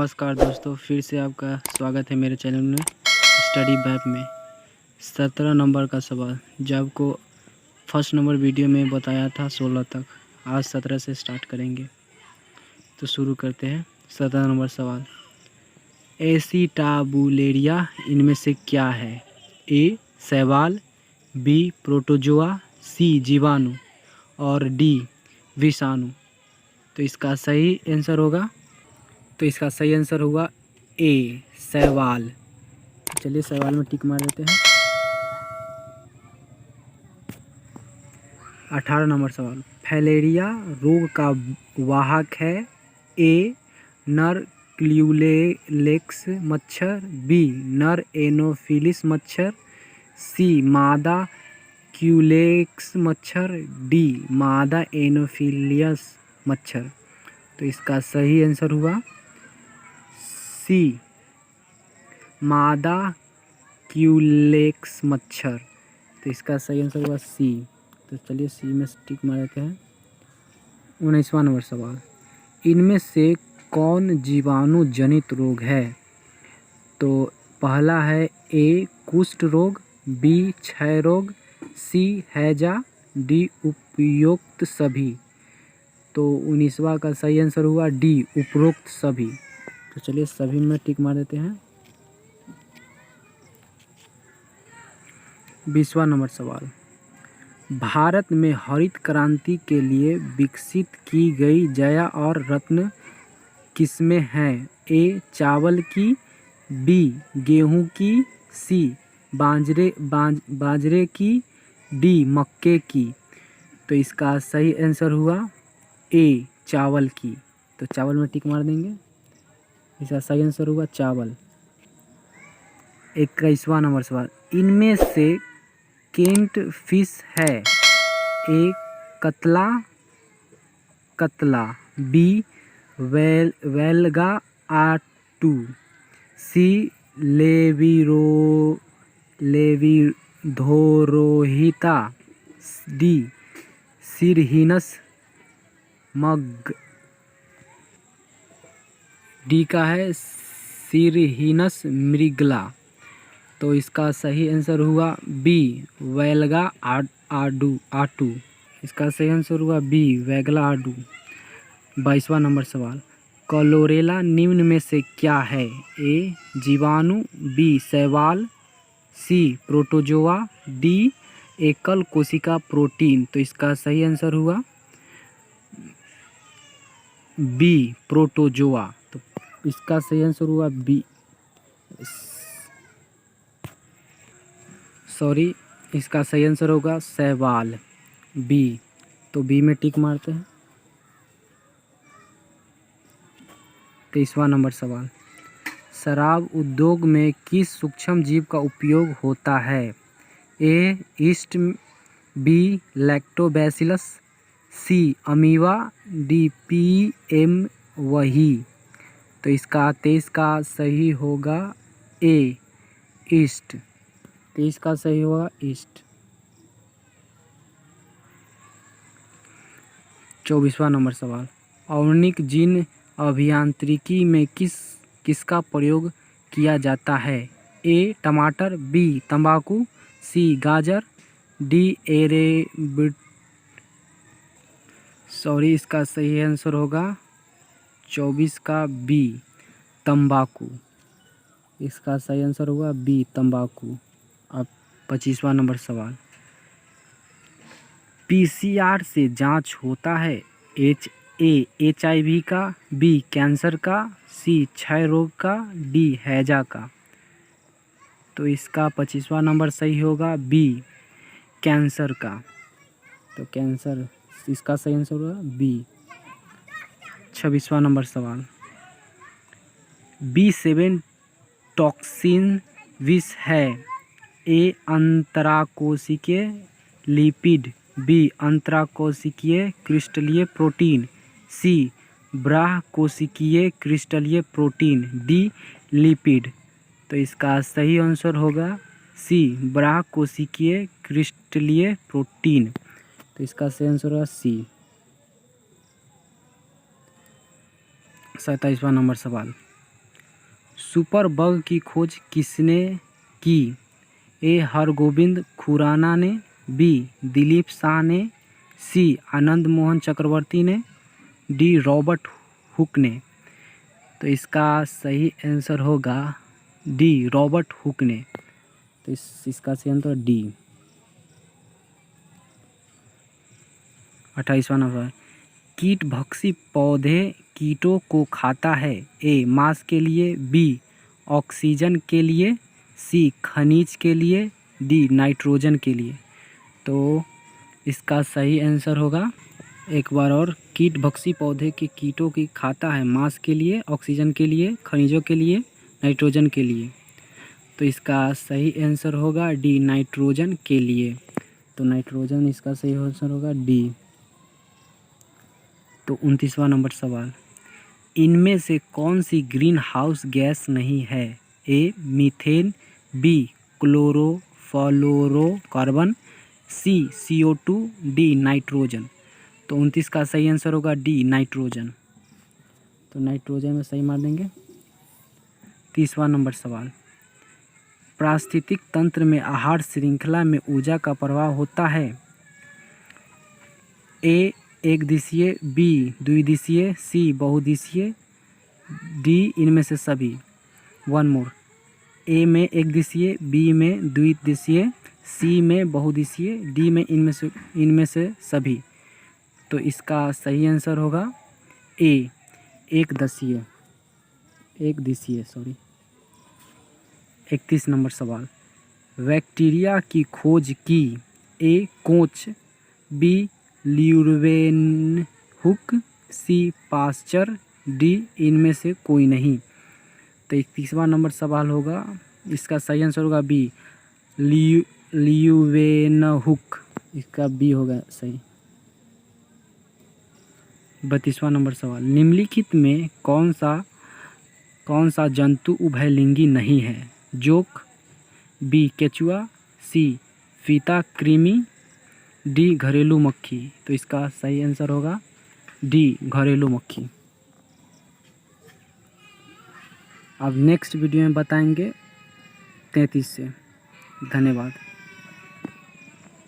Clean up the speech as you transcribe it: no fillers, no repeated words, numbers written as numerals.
नमस्कार दोस्तों, फिर से आपका स्वागत है मेरे चैनल में स्टडी बैप में। 17 नंबर का सवाल जो आपको फर्स्ट नंबर वीडियो में बताया था 16 तक, आज 17 से स्टार्ट करेंगे। तो शुरू करते हैं। 17 नंबर सवाल, एसिटाबुलेरिया इनमें से क्या है? ए शैवाल, बी प्रोटोजोआ, सी जीवाणु और डी विषाणु। तो इसका सही आंसर होगा ए शैवाल। चलिए शैवाल में टिक मार देते हैं। 18 नंबर सवाल, फाइलेरिया रोग का वाहक है? ए नर क्यूलेक्स मच्छर, बी नर एनोफिलिस मच्छर, सी मादा क्यूलेक्स मच्छर, डी मादा एनोफिलियस मच्छर। तो इसका सही आंसर हुआ सी मादा क्यूलेक्स मच्छर। तो इसका सही आंसर हुआ सी। तो चलिए सी में टिक मार देते हैं। 19वां नंबर सवाल, इनमें से कौन जीवाणु जनित रोग है? तो पहला है ए कुष्ठ रोग, बी क्षय रोग, सी हैजा, डी उपरोक्त सभी। तो 19वां का सही आंसर हुआ डी उपरोक्त सभी। तो चलिए सभी में टिक मार देते हैं। 20वां नंबर सवाल, भारत में हरित क्रांति के लिए विकसित की गई जया और रत्न किस्में हैं? ए चावल की, बी गेहूं की, सी बाजरे की, डी मक्के की। तो इसका सही आंसर हुआ ए चावल की। तो चावल में टिक मार देंगे। इसका सही आंसर हुआ चावल। 21वां नंबर सवाल, इनमें से केंट फिश है? ए कतला, बी वेलगा आटू, सी लेविधोरोहिता, डी सिरहिनस मग। डी का है सिरहिनस मृगला। तो इसका सही आंसर हुआ बी वेलगा आटू। इसका सही आंसर हुआ बी वेगला आडू। 22वां नंबर सवाल, क्लोरेला निम्न में से क्या है? ए जीवाणु, बी शैवाल, सी प्रोटोजोआ, डी एकल कोशिका प्रोटीन। तो इसका सही आंसर हुआ बी प्रोटोजोआ। तो इसका सही आंसर हुआ बी इसका सही आंसर होगा शैवाल, बी। तो बी में टिक मारते हैं। 23वां नंबर सवाल, शराब उद्योग में किस सूक्ष्म जीव का उपयोग होता है? ए ईस्ट, बी लैक्टोबैसिलस, सी अमीबा, डी पीएम वही। तो इसका 23 का सही होगा ए ईस्ट। 23 का सही होगा ईस्ट। 24वां नंबर सवाल, आणविक जीन अभियांत्रिकी में किसका प्रयोग किया जाता है? ए टमाटर, बी तंबाकू, सी गाजर, डी इसका सही आंसर होगा 24 का बी तंबाकू। इसका सही आंसर होगा बी तंबाकू। अब 25वां नंबर सवाल, पीसीआर से जांच होता है? ए HIV का, बी कैंसर का, सी क्षय रोग का, डी हैजा का। तो इसका 25वां नंबर सही होगा बी कैंसर का। तो कैंसर इसका सही आंसर होगा बी। 26वां नंबर सवाल, B7 टॉक्सिन विष है? ए अंतराकोशिकीय लिपिड, बी अंतराकोशिकीय क्रिस्टलीय प्रोटीन, सी बाह्यकोशिकीय क्रिस्टलीय प्रोटीन, डी लिपिड। तो इसका सही आंसर होगा सी बाह्यकोशिकीय क्रिस्टलीय प्रोटीन। तो इसका सही आंसर होगा सी। 27वां नंबर सवाल, सुपर बग की खोज किसने की? ए हरगोविंद खुराना ने, बी दिलीप शाह ने, सी आनंद मोहन चक्रवर्ती ने, डी रॉबर्ट हुक ने। तो इसका सही आंसर होगा डी रॉबर्ट हुक ने। तो इसका सही आंसर डी। 28वां नंबर, कीट भक्षी पौधे कीटों को खाता है? ए मांस के लिए, बी ऑक्सीजन के लिए, सी खनिज के लिए, डी नाइट्रोजन के लिए। तो इसका सही आंसर होगा, एक बार और, कीट भक्षी पौधे के कीटों की खाता है मांस के लिए, ऑक्सीजन के लिए, खनिजों के लिए, नाइट्रोजन के लिए। तो इसका सही आंसर होगा डी नाइट्रोजन के लिए। तो नाइट्रोजन इसका सही आंसर होगा डी। तो 29वां नंबर सवाल, इनमें से कौन सी ग्रीन हाउस गैस नहीं है? A methane, B chlorofluorocarbon, C CO2, D nitrogen. तो 29 का सही आंसर होगा डी नाइट्रोजन। तो नाइट्रोजन में सही मार देंगे। 30वां नंबर सवाल, पारिस्थितिक तंत्र में आहार श्रृंखला में ऊर्जा का प्रवाह होता है? ए एक दिशीय, बी द्विदिशीय, सी बहुदिशीय, डी इनमें से सभी। वन मोर, ए में एक दिशीय, बी में द्विदिशीय, सी में बहुदिशीय, डी में इनमें से सभी। तो इसका सही आंसर होगा ए एक दिशीय सॉरी। 31 नंबर सवाल, बैक्टीरिया की खोज की? ए कोच, बी ल्यूवेनहुक, सी पास्चर, डी इनमें से कोई नहीं। तो 31वां नंबर सवाल होगा, इसका सही आंसर होगा बी ल्यूवेनहुक। इसका बी होगा सही। 32वां नंबर सवाल, निम्नलिखित में कौन सा जंतु उभयलिंगी नहीं है? जोक, बी केचुआ, सी फीता कृमि, डी घरेलू मक्खी। तो इसका सही आंसर होगा डी घरेलू मक्खी। अब नेक्स्ट वीडियो में बताएंगे 33 से। धन्यवाद।